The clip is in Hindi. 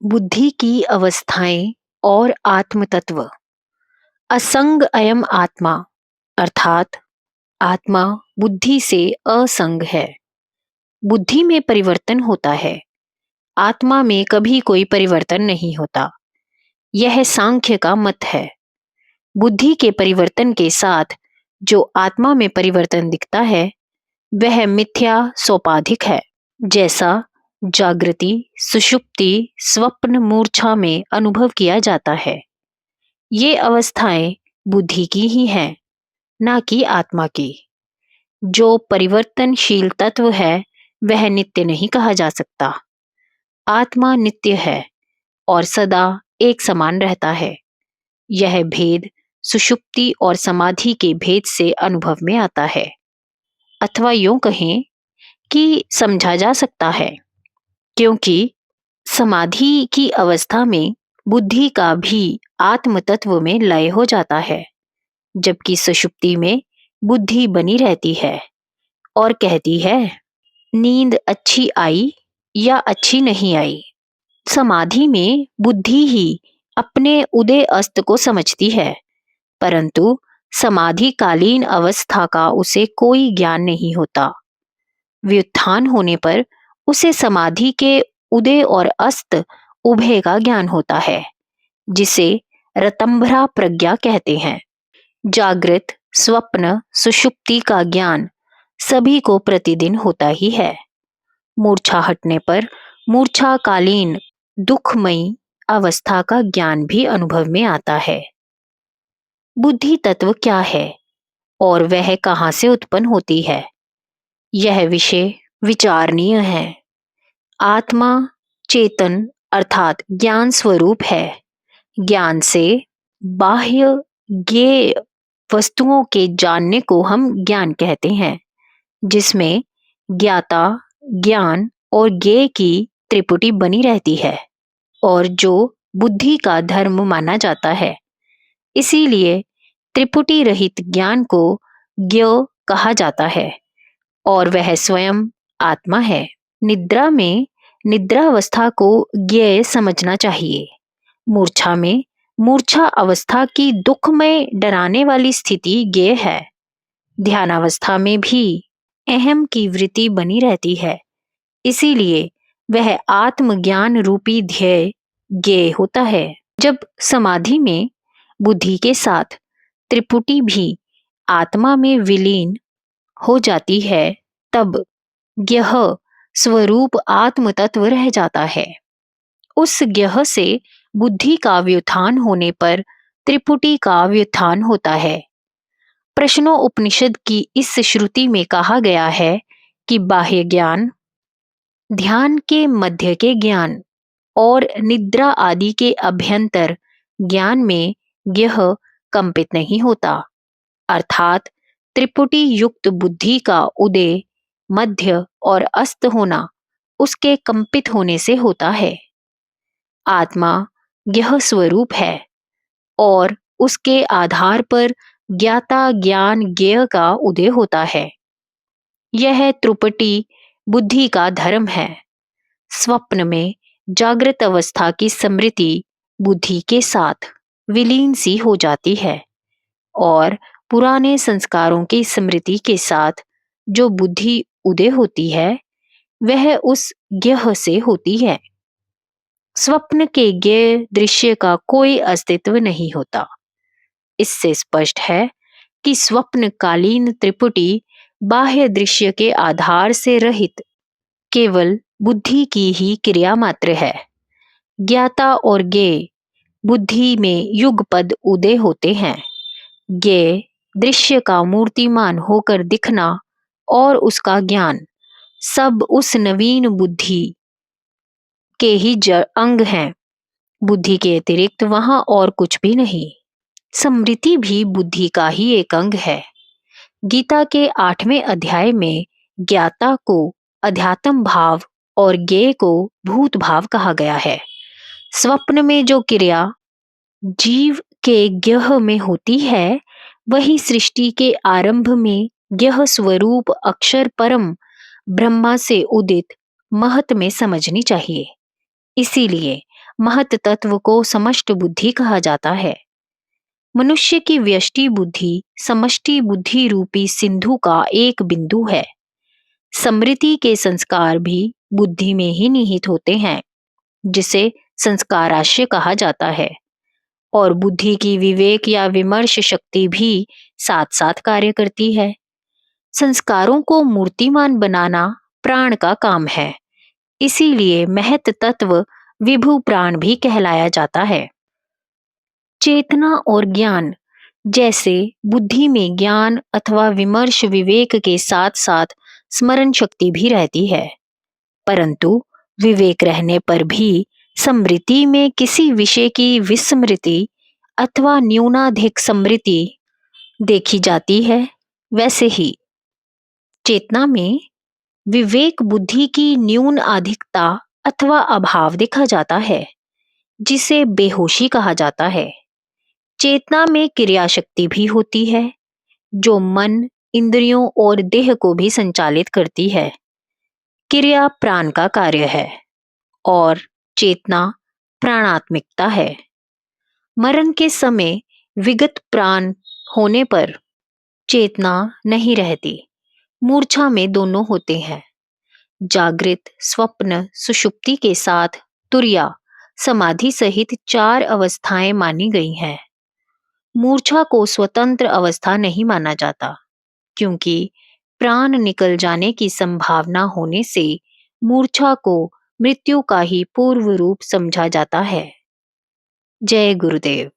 बुद्धि की अवस्थाएं और आत्म तत्व। असंग अयम आत्मा, अर्थात आत्मा बुद्धि से असंग है। बुद्धि में परिवर्तन होता है, आत्मा में कभी कोई परिवर्तन नहीं होता। यह सांख्य का मत है। बुद्धि के परिवर्तन के साथ जो आत्मा में परिवर्तन दिखता है वह मिथ्या सोपाधिक है, जैसा जागृति, सुषुप्ति, स्वप्न, मूर्छा में अनुभव किया जाता है। ये अवस्थाएं बुद्धि की ही हैं, ना कि आत्मा की। जो परिवर्तनशील तत्व है वह नित्य नहीं कहा जा सकता। आत्मा नित्य है और सदा एक समान रहता है। यह भेद सुषुप्ति और समाधि के भेद से अनुभव में आता है, अथवा यूं कहें कि समझा जा सकता है, क्योंकि समाधि की अवस्था में बुद्धि का भी आत्म तत्व में लय हो जाता है, जबकि सुषुप्ति में बुद्धि बनी रहती है और कहती है नींद अच्छी आई या अच्छी नहीं आई। समाधि में बुद्धि ही अपने उदय अस्त को समझती है, परंतु समाधिकालीन अवस्था का उसे कोई ज्ञान नहीं होता। व्युत्थान होने पर उसे समाधि के उदय और अस्त उभय का ज्ञान होता है, जिसे रतंभरा प्रज्ञा कहते हैं। जागृत, स्वप्न, सुषुप्ति का ज्ञान सभी को प्रतिदिन होता ही है। मूर्छा हटने पर मूर्छाकालीन दुखमयी अवस्था का ज्ञान भी अनुभव में आता है। बुद्धि तत्व क्या है और वह कहाँ से उत्पन्न होती है, यह विषय विचारणीय है। आत्मा चेतन अर्थात ज्ञान स्वरूप है। ज्ञान से बाह्य ज्ञेय वस्तुओं के जानने को हम ज्ञान कहते हैं, जिसमें ज्ञाता, ज्ञान और ज्ञेय की त्रिपुटी बनी रहती है और जो बुद्धि का धर्म माना जाता है। इसीलिए त्रिपुटी रहित ज्ञान को ज्ञ कहा जाता है और वह स्वयं आत्मा है। निद्रा में निद्रावस्था को ज्ञेय समझना चाहिए। मूर्छा में मूर्छा अवस्था की दुखमय डराने वाली स्थिति ज्ञेय है। ध्यानावस्था में भी अहम की वृत्ति बनी रहती है, इसीलिए वह आत्मज्ञान रूपी ध्येय ज्ञेय होता है। जब समाधि में बुद्धि के साथ त्रिपुटी भी आत्मा में विलीन हो जाती है, तब ज्ञह स्वरूप आत्म तत्व रह जाता है। उस ज्ञह से बुद्धि का व्युत्थान होने पर त्रिपुटी का व्युत्थान होता है। प्रश्नों उपनिषद की इस श्रुति में कहा गया है कि बाह्य ज्ञान, ध्यान के मध्य के ज्ञान और निद्रा आदि के अभ्यंतर ज्ञान में ज्ञह कंपित नहीं होता, अर्थात त्रिपुटी युक्त बुद्धि का उदय, मध्य और अस्त होना उसके कंपित होने से होता है। आत्मा ज्ञह स्वरूप है और उसके आधार पर ज्ञाता ज्ञान ज्ञेय का उदय होता है। यह त्रिपुटी बुद्धि का धर्म है। स्वप्न में जागृत अवस्था की स्मृति बुद्धि के साथ विलीन सी हो जाती है और पुराने संस्कारों की स्मृति के साथ जो बुद्धि उदय होती है वह उस ज्ञह से होती है। स्वप्न के ज्ञेय दृश्य का कोई अस्तित्व नहीं होता। इससे स्पष्ट है कि स्वप्नकालीन त्रिपुटी बाह्य दृश्य के आधार से रहित केवल बुद्धि की ही क्रिया मात्र है। ज्ञाता और ज्ञेय बुद्धि में युगपद उदय होते हैं। ज्ञेय दृश्य का मूर्तिमान होकर दिखना और उसका ज्ञान सब उस नवीन बुद्धि के ही अंग हैं। बुद्धि के अतिरिक्त वहां और कुछ भी नहीं। स्मृति भी बुद्धि का ही एक अंग है। गीता के 8वें अध्याय में ज्ञाता को अध्यात्म भाव और ज्ञेय को भूत भाव कहा गया है। स्वप्न में जो क्रिया जीव के ज्ञह में होती है, वही सृष्टि के आरंभ में ज्ञह स्वरूप अक्षर परम ब्रह्मा से उदित महत में समझनी चाहिए। इसीलिए महत तत्व को समष्ट बुद्धि कहा जाता है। मनुष्य की व्यष्टि बुद्धि समष्टि बुद्धि रूपी सिंधु का एक बिंदु है। स्मृति के संस्कार भी बुद्धि में ही निहित होते हैं, जिसे संस्काराश्य कहा जाता है। और बुद्धि की विवेक या विमर्श शक्ति भी साथ साथ कार्य करती है। संस्कारों को मूर्तिमान बनाना प्राण का काम है, इसीलिए महत तत्व विभु प्राण भी कहलाया जाता है। चेतना और ज्ञान जैसे बुद्धि में ज्ञान अथवा विमर्श विवेक के साथ साथ स्मरण शक्ति भी रहती है, परंतु विवेक रहने पर भी स्मृति में किसी विषय की विस्मृति अथवा न्यूनाधिक स्मृति देखी जाती है। वैसे ही चेतना में विवेक बुद्धि की न्यून अधिकता अथवा अभाव देखा जाता है, जिसे बेहोशी कहा जाता है। चेतना में क्रिया शक्ति भी होती है, जो मन, इंद्रियों और देह को भी संचालित करती है। क्रिया प्राण का कार्य है और चेतना प्राणात्मिकता है। मरण के समय विगत प्राण होने पर चेतना नहीं रहती, मूर्छा में दोनों होते हैं। जागृत, स्वप्न, सुषुप्ति के साथ तुर्या समाधि सहित 4 अवस्थाएं मानी गई हैं। मूर्छा को स्वतंत्र अवस्था नहीं माना जाता, क्योंकि प्राण निकल जाने की संभावना होने से मूर्छा को मृत्यु का ही पूर्व रूप समझा जाता है। जय गुरुदेव।